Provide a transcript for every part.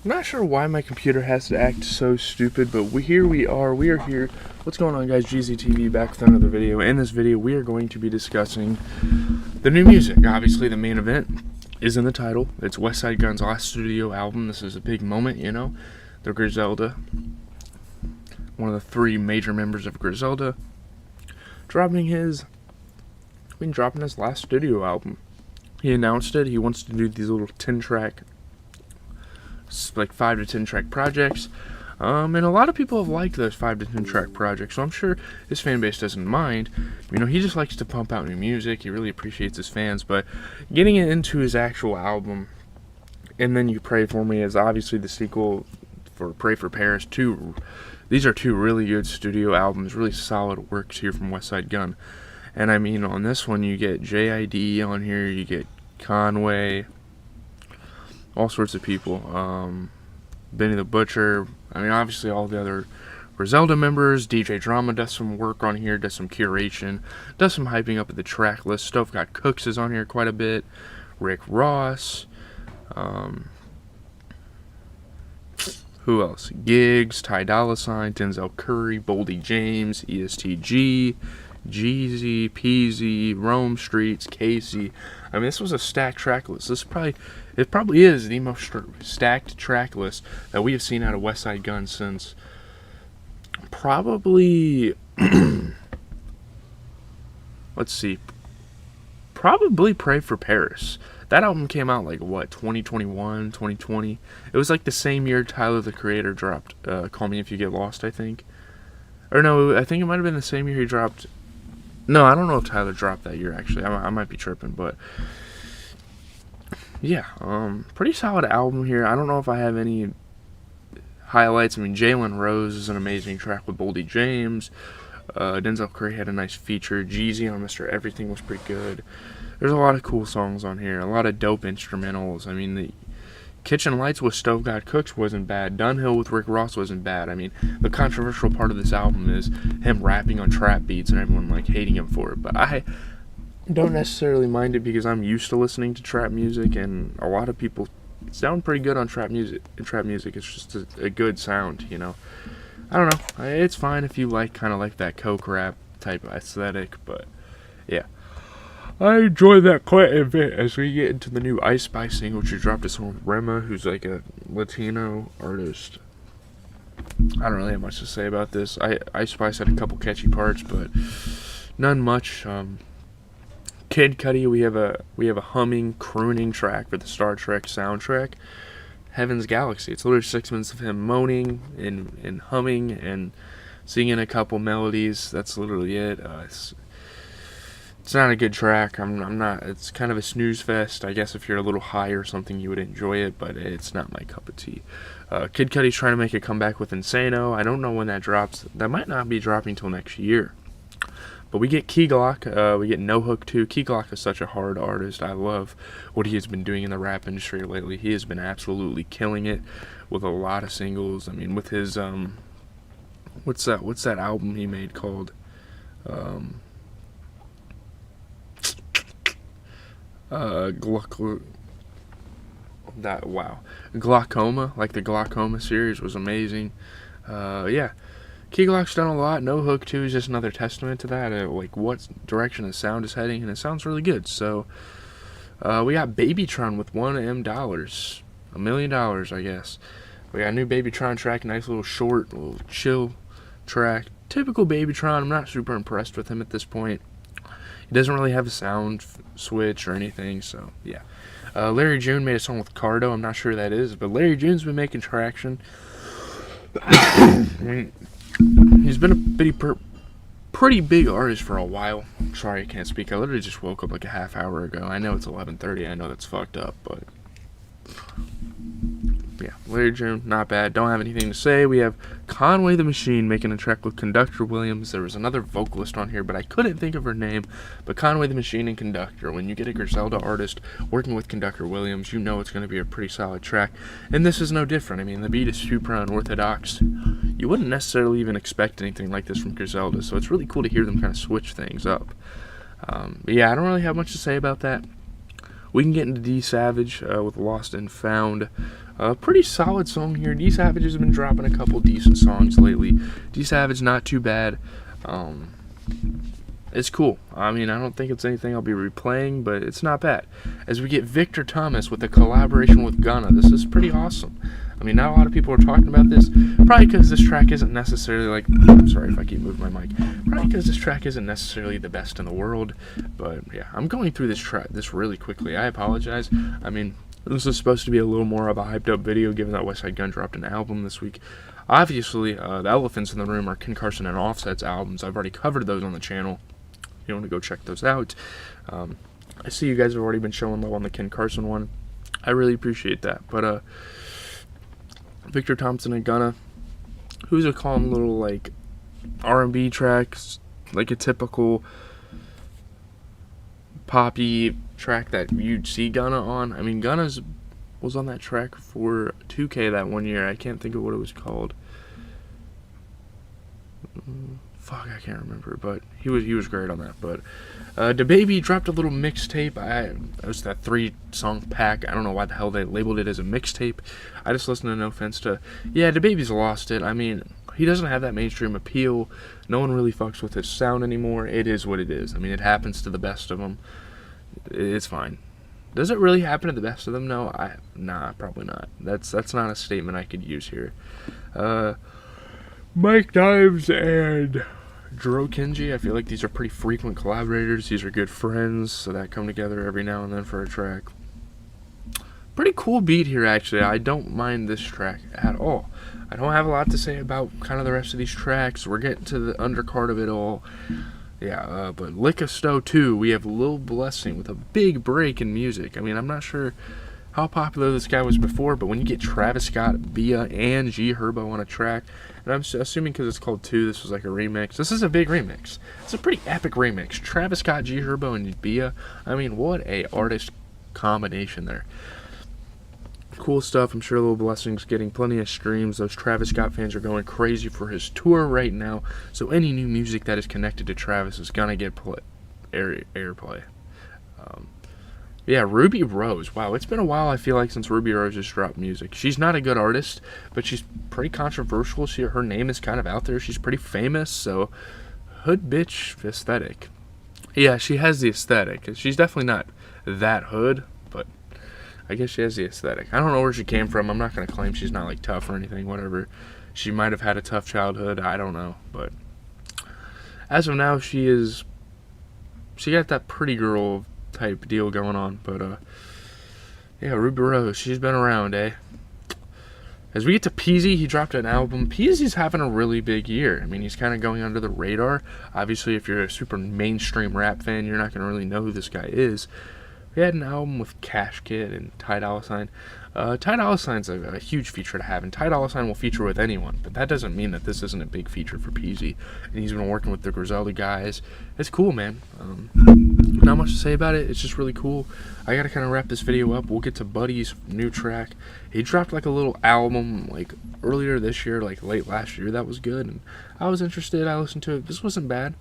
I'm not sure why my computer has to act so stupid, but we are here. What's going on, guys? GZTV back with another video. In this video, we are going to be discussing the new music. Obviously, the main event is in the title. It's Westside Gunn's last studio album. This is a big moment, you know. The Griselda, one of the three major members of Griselda, dropping his last studio album. He announced it. He wants to do these little 10-track, like 5 to 10 track projects, and a lot of people have liked those 5 to 10 track projects, so I'm sure his fan base doesn't mind. You know, he just likes to pump out new music. He really appreciates his fans. But getting into his actual album, and then You Pray For Me, is obviously the sequel for Pray for Paris. These are two really good studio albums, really solid works here from Westside Gunn. And I mean, on this one you get JID on here, you get Conway, all sorts of people, Benny the Butcher. I mean, obviously all the other Griselda members. DJ Drama does some work on here, does some curation, does some hyping up of the track list. Stove Got Cooks is on here quite a bit. Rick Ross, who else? Giggs, Ty Dolla $ign, Denzel Curry, Boldy James, ESTG, Jeezy, Peasy, Rome Streets, Casey. I mean, this was a stacked track list. It probably is the most stacked track list that we have seen out of Westside Gunn since probably let's see, probably Pray for Paris. That album came out like what, 2021, 2020. It was like the same year Tyler the Creator dropped Call Me If You Get Lost, I think. Or no, I think it might have been the same year he dropped. No, I don't know if Tyler dropped that year, actually. I might be tripping, but yeah, pretty solid album here. I don't know if I have any highlights. I mean, Jalen Rose is an amazing track with Boldy James. Denzel Curry had a nice feature. Jeezy on Mr. Everything was pretty good. There's a lot of cool songs on here, a lot of dope instrumentals. I mean, the Kitchen Lights with Stove Got Cooks wasn't bad. Dunhill with Rick Ross wasn't bad. I mean, the controversial part of this album is him rapping on trap beats and everyone like hating him for it. But I don't necessarily mind it because I'm used to listening to trap music, and a lot of people sound pretty good on trap music. It's just a good sound, you know. I don't know. It's fine if you kind of like that coke rap type of aesthetic, but yeah. I enjoy that quite a bit as we get into the new Ice Spice single, which dropped a song with Rema, who's like a Latino artist. I don't really have much to say about this. Ice Spice had a couple catchy parts, but none much. Kid Cudi, we have a humming, crooning track for the Star Trek soundtrack, Heaven's Galaxy. It's literally 6 minutes of him moaning and humming and singing a couple melodies. That's literally it. It's not a good track. I'm not. It's kind of a snooze fest. I guess if you're a little high or something, you would enjoy it, but it's not my cup of tea. Kid Cudi's trying to make a comeback with Insano. I don't know when that drops. That might not be dropping till next year. But we get Key Glock. We get No Hook 2. Key Glock is such a hard artist. I love what he has been doing in the rap industry lately. He has been absolutely killing it with a lot of singles. I mean, with his what's that album he made called? Glaucoma, like the Glaucoma series was amazing. Yeah, Key Glock's done a lot. No Hook 2 is just another testament to that, like what direction the sound is heading, and it sounds really good. So we got Babytron with $1 million, I guess. We got a new Babytron track, nice little short, little chill track. Typical Babytron. I'm not super impressed with him at this point. He doesn't really have a sound switch or anything, so yeah. Larry June made a song with Cardo. I'm not sure who that is, but Larry June's been making traction. He's been a pretty big artist for a while. Sorry, I can't speak. I literally just woke up like a half hour ago. I know it's 11:30. I know that's fucked up, but yeah, Larry June, not bad. Don't have anything to say. We have Conway the Machine making a track with Conductor Williams. There was another vocalist on here, but I couldn't think of her name. But Conway the Machine and Conductor. When you get a Griselda artist working with Conductor Williams, you know it's going to be a pretty solid track. And this is no different. I mean, the beat is super unorthodox. You wouldn't necessarily even expect anything like this from Griselda, so it's really cool to hear them kind of switch things up. But yeah, I don't really have much to say about that. we can get into D Savage with Lost and Found. Pretty solid song here. D Savage has been dropping a couple decent songs lately. D Savage, not too bad. It's cool. I mean, I don't think it's anything I'll be replaying, but it's not bad. As we get Victor Thomas with a collaboration with Gunn, this is pretty awesome. I mean, not a lot of people are talking about this, probably because this track isn't necessarily like, I'm sorry if I keep moving my mic, probably because this track isn't necessarily the best in the world, but yeah, I'm going through this really quickly. I apologize. I mean, this is supposed to be a little more of a hyped up video, given that Westside Gunn dropped an album this week. Obviously, the elephants in the room are Ken Carson and Offset's albums. I've already covered those on the channel. You want to go check those out. I see you guys have already been showing love on the Ken Carson one. I really appreciate that. But Victor Thompson and Gunna, who's a calm little like R&B tracks, like a typical poppy track that you'd see Gunna on. I mean, Gunna was on that track for 2K that one year. I can't think of what it was called. I can't remember, but he was great on that. But DaBaby dropped a little mixtape. It was that 3-song pack. I don't know why the hell they labeled it as a mixtape. I just listened to No Offense to. Yeah, DaBaby's lost it. I mean, he doesn't have that mainstream appeal. No one really fucks with his sound anymore. It is what it is. I mean, it happens to the best of them. It's fine. Does it really happen to the best of them? No, nah, probably not. That's not a statement I could use here. Mike Dives and Dro Kenji, I feel like these are pretty frequent collaborators. These are good friends, so that come together every now and then for a track. Pretty cool beat here, actually. I don't mind this track at all. I don't have a lot to say about kind of the rest of these tracks. We're getting to the undercard of it all. Yeah, but Lick of Stowe 2, we have Lil Blessing with a big break in music. I mean, I'm not sure how popular this guy was before, but when you get Travis Scott, Bia, and G Herbo on a track, and I'm assuming because it's called 2, this was like a remix. This is a big remix. It's a pretty epic remix. Travis Scott, G Herbo, and Bia. I mean, what a artist combination there. Cool stuff. I'm sure Lil Blessing's getting plenty of streams. Those Travis Scott fans are going crazy for his tour right now. So any new music that is connected to Travis is gonna get airplay. Yeah, Ruby Rose. Wow, it's been a while, I feel like, since Ruby Rose has dropped music. She's not a good artist, but she's pretty controversial. Her name is kind of out there. She's pretty famous, so hood bitch aesthetic. Yeah, she has the aesthetic. She's definitely not that hood, but I guess she has the aesthetic. I don't know where she came from. I'm not going to claim she's not like tough or anything, whatever. She might have had a tough childhood. I don't know, but as of now, she got that pretty girl type deal going on. But yeah, Ruby Rose, she's been around, eh? As we get to Peasy, he dropped an album. Peasy's having a really big year. I mean, he's kind of going under the radar. Obviously, if you're a super mainstream rap fan, you're not going to really know who this guy is. We had an album with Cash Kid and Ty Dolla $ign. Ty Dolla $ign's a huge feature to have, and Ty Dolla $ign will feature with anyone, but that doesn't mean that this isn't a big feature for Peasy. And he's been working with the Griselda guys. It's cool, man. Not much to say about it. It's just really cool. I gotta kind of wrap this video up. We'll get to Buddy's new track. He dropped like a little album like earlier this year, like late last year. That was good, and I was interested. I listened to it. This wasn't bad.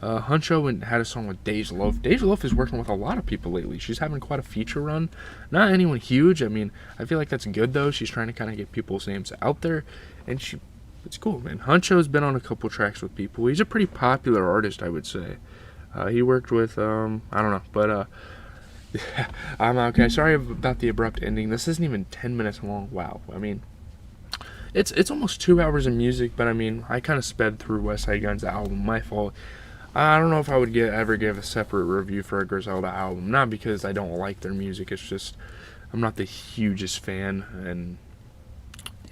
Huncho had a song with Dej Loaf. Dej Loaf is working with a lot of people lately. She's having quite a feature run. Not anyone huge. I mean, I feel like that's good, though. She's trying to kind of get people's names out there. And it's cool, man. Huncho's been on a couple tracks with people. He's a pretty popular artist, I would say. He worked with, I don't know. But, I'm okay. Sorry about the abrupt ending. This isn't even 10 minutes long. Wow. I mean, it's almost 2 hours of music. But, I mean, I kind of sped through Westside Gunn's album. My fault. I don't know if I would ever give a separate review for a Griselda album. Not because I don't like their music. It's just I'm not the hugest fan. And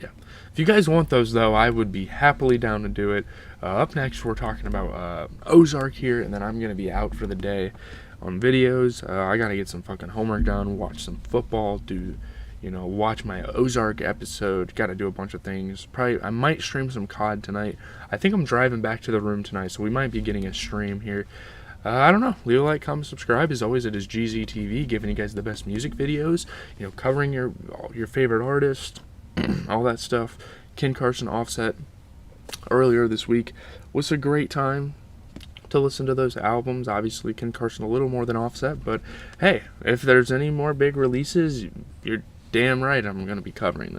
yeah, if you guys want those, though, I would be happily down to do it. Up next, we're talking about Ozark here, and then I'm going to be out for the day on videos. I got to get some fucking homework done, watch some football, watch my Ozark episode. Got to do a bunch of things. Probably I might stream some COD tonight. I think I'm driving back to the room tonight, so we might be getting a stream here. I don't know. Leave a like, comment, subscribe. As always, it is GZTV, giving you guys the best music videos. Covering your favorite artist, all that stuff. Ken Carson, Offset, earlier this week was a great time. to listen to those albums. Obviously, Ken Carson a little more than Offset, but hey, if there's any more big releases, you're damn right I'm going to be covering them.